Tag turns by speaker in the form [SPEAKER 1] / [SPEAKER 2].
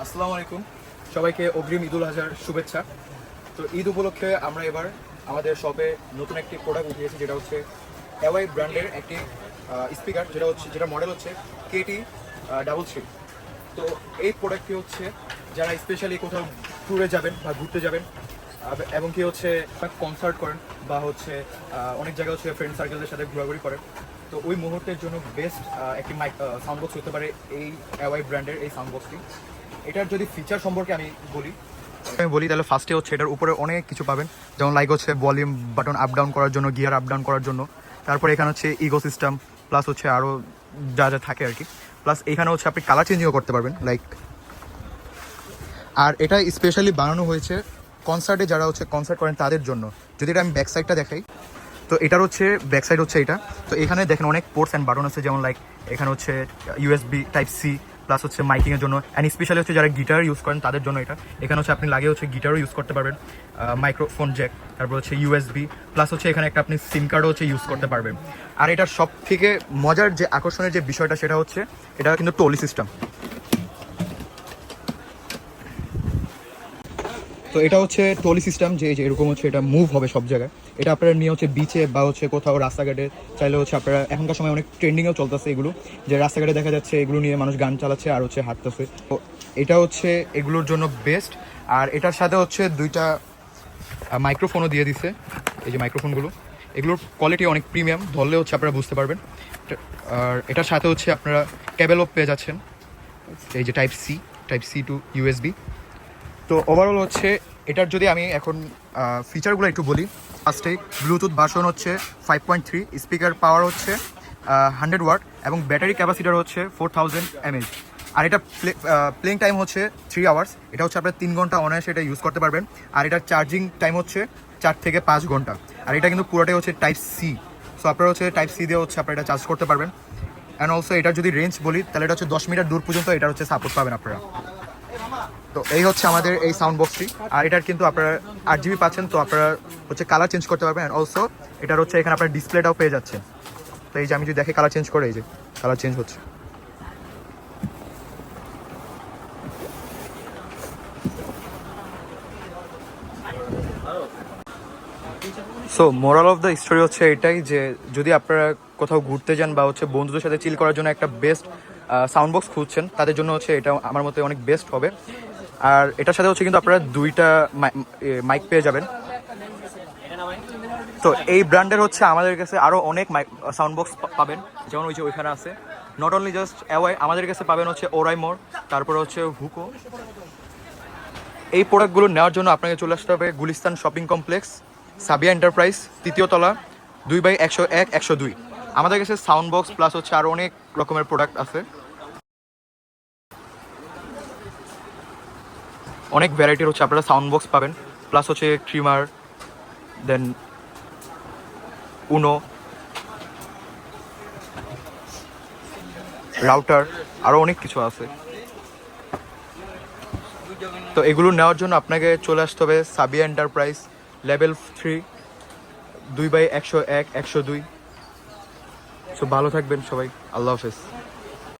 [SPEAKER 1] আসসালামু আলাইকুম, সবাইকে অগ্রিম ঈদুল আজহার শুভেচ্ছা। তো ঈদ উপলক্ষে আমরা এবার আমাদের শপে নতুন একটি প্রোডাক্ট উঠিয়েছি, যেটা হচ্ছে এওয়াই ব্র্যান্ডের একটি স্পিকার, যেটা মডেল হচ্ছে KT-33। তো এই প্রোডাক্টটি হচ্ছে যারা স্পেশালি কোথাও ট্যুরে যাবেন বা ঘুরতে যাবেন এবং কি হচ্ছে কনসার্ট করেন বা হচ্ছে অনেক জায়গায় হচ্ছে ফ্রেন্ড সার্কেলদের সাথে ঘোরাঘুরি করেন, তো ওই মুহূর্তের জন্য বেস্ট একটি সাউন্ড বক্স হতে পারে এই এওয়াই ব্র্যান্ডের এই সাউন্ড বক্সটি। এটার যদি ফিচার সম্পর্কে আমি বলি তাহলে ফার্স্টে হচ্ছে এটার উপরে অনেক কিছু পাবেন, যেমন লাইক হচ্ছে ভলিউম বাটন আপ ডাউন করার জন্য, গিয়ার আপ ডাউন করার জন্য, তারপরে এখানে হচ্ছে ইগো সিস্টেম, প্লাস হচ্ছে আরও যা যা থাকে আর কি, প্লাস এখানে হচ্ছে আপনি কালার চেঞ্জিংও করতে পারবেন লাইক। আর এটা স্পেশালি বানানো হয়েছে কনসার্টে যারা হচ্ছে কনসার্ট করেন তাদের জন্য। যদি এটা আমি ব্যাক সাইডটা দেখাই, তো এটার হচ্ছে ব্যাক সাইড হচ্ছে এটা। তো এখানে দেখেন অনেক পোর্টস অ্যান্ড বাটন আছে, যেমন লাইক এখানে হচ্ছে USB Type-C, প্লাস হচ্ছে মাইকিংয়ের জন্য, অ্যান্ড স্পেশালি হচ্ছে যারা গিটার ইউজ করেন তাদের জন্য এটা। এখানে হচ্ছে আপনি লাগিয়ে হচ্ছে গিটারও ইউজ করতে পারবেন, মাইক্রোফোন জ্যাক, তারপর হচ্ছে USB, প্লাস হচ্ছে এখানে একটা আপনি সিম কার্ডও হচ্ছে ইউজ করতে পারবেন। আর এটার সব থেকে মজার যে আকর্ষণের যে বিষয়টা সেটা হচ্ছে এটা কিন্তু টলি সিস্টেম। তো এটা হচ্ছে টলি সিস্টেম, যে এরকম হচ্ছে এটা মুভ হবে সব জায়গায়। এটা আপনারা নিয়ে হচ্ছে বিচে বা হচ্ছে কোথাও রাস্তাঘাটে চাইলে হচ্ছে আপনারা, এখনকার সময় অনেক ট্রেন্ডিংয়েও চলতেছে এগুলো, যে রাস্তাঘাটে দেখা যাচ্ছে এগুলো নিয়ে মানুষ গান চালাচ্ছে আর হচ্ছে হাঁটতেছে। তো এটা হচ্ছে এগুলোর জন্য বেস্ট। আর এটার সাথে হচ্ছে দুইটা মাইক্রোফোনও দিয়ে দিছে, এই যে মাইক্রোফোনগুলো, এগুলোর কোয়ালিটি অনেক প্রিমিয়াম, ধরলে হচ্ছে আপনারা বুঝতে পারবেন। আর এটার সাথে হচ্ছে আপনারা কেবেলও পেয়ে যাচ্ছেন, এই যে Type-C to USB। তো ওভারঅল হচ্ছে এটার যদি আমি এখন ফিচারগুলো একটু বলি, ফার্স্টে ব্লুটুথ ভার্সন হচ্ছে 5.3, স্পিকার পাওয়ার হচ্ছে 100 ওয়াট, এবং ব্যাটারি ক্যাপাসিটার হচ্ছে 4000 mAh। আর এটা প্লেইং টাইম হচ্ছে 3 আওয়ার্স। এটা হচ্ছে আপনার 3 ঘন্টা অনায়াসে এটা ইউজ করতে পারবেন। আর এটার চার্জিং টাইম হচ্ছে 4 থেকে 5 ঘন্টা। আর এটা কিন্তু পুরোটাই হচ্ছে Type-C, সো আপনারা হচ্ছে Type-C দিয়ে হচ্ছে আপনারা এটা চার্জ করতে পারবেন। অ্যান্ড অলসো এটার যদি রেঞ্জ বলি তাহলে এটা হচ্ছে 10 মিটার দূর পর্যন্ত এটা হচ্ছে সাপোর্ট পাবেন আপনারা। তো এই হচ্ছে আমাদের এই সাউন্ড বক্সটি। আর এটার কিন্তু আপনারা 8GB পাচ্ছেন, তো আপনারা হচ্ছে কালার চেঞ্জ করতে পারবেন। অ্যান্ড অলসো এটার হচ্ছে এখানে আপনার ডিসপ্লেটাও পেয়ে যাচ্ছেন। তো এই যে আমি যদি দেখে কালার চেঞ্জ করে, এই যে কালার চেঞ্জ হচ্ছে। So moral of the story হচ্ছে এটাই, যে যদি আপনারা কোথাও ঘুরতে যান বা হচ্ছে বন্ধুদের সাথে চিল করার জন্য একটা বেস্ট সাউন্ড বক্স খুঁজছেন, তাদের জন্য হচ্ছে এটা আমার মতে অনেক বেস্ট হবে। আর এটার সাথে হচ্ছে কিন্তু আপনারা দুইটা মাইক পেয়ে যাবেন। তো এই ব্র্যান্ডের হচ্ছে আমাদের কাছে আরও অনেক সাউন্ড বক্স পাবেন, যেমন ওই যে ওইখানে আছে। নট অনলি জাস্ট এওয়াই, আমাদের কাছে পাবেন হচ্ছে ওরাইমোর, তারপরে হচ্ছে হুকো। এই প্রোডাক্টগুলো নেওয়ার জন্য আপনাকে চলে আসতে হবে Gulistan shopping complex, Sabiya enterprise, 3য় তলা, 2/101-102। আমাদের কাছে সাউন্ড বক্স প্লাস হচ্ছে আরও অনেক রকমের প্রোডাক্ট আছে, অনেক ভ্যারাইটির হচ্ছে আপনারা সাউন্ড বক্স পাবেন, প্লাস হচ্ছে ট্রিমার, দেন উনো, রাউটার, আরও অনেক কিছু আছে। তো এগুলো নেওয়ার জন্য আপনাকে চলে আসতে হবে সাবিয়া এন্টারপ্রাইজ, লেভেল 3, 2/101-102। সো ভালো থাকবেন সবাই, আল্লাহ হাফেজ।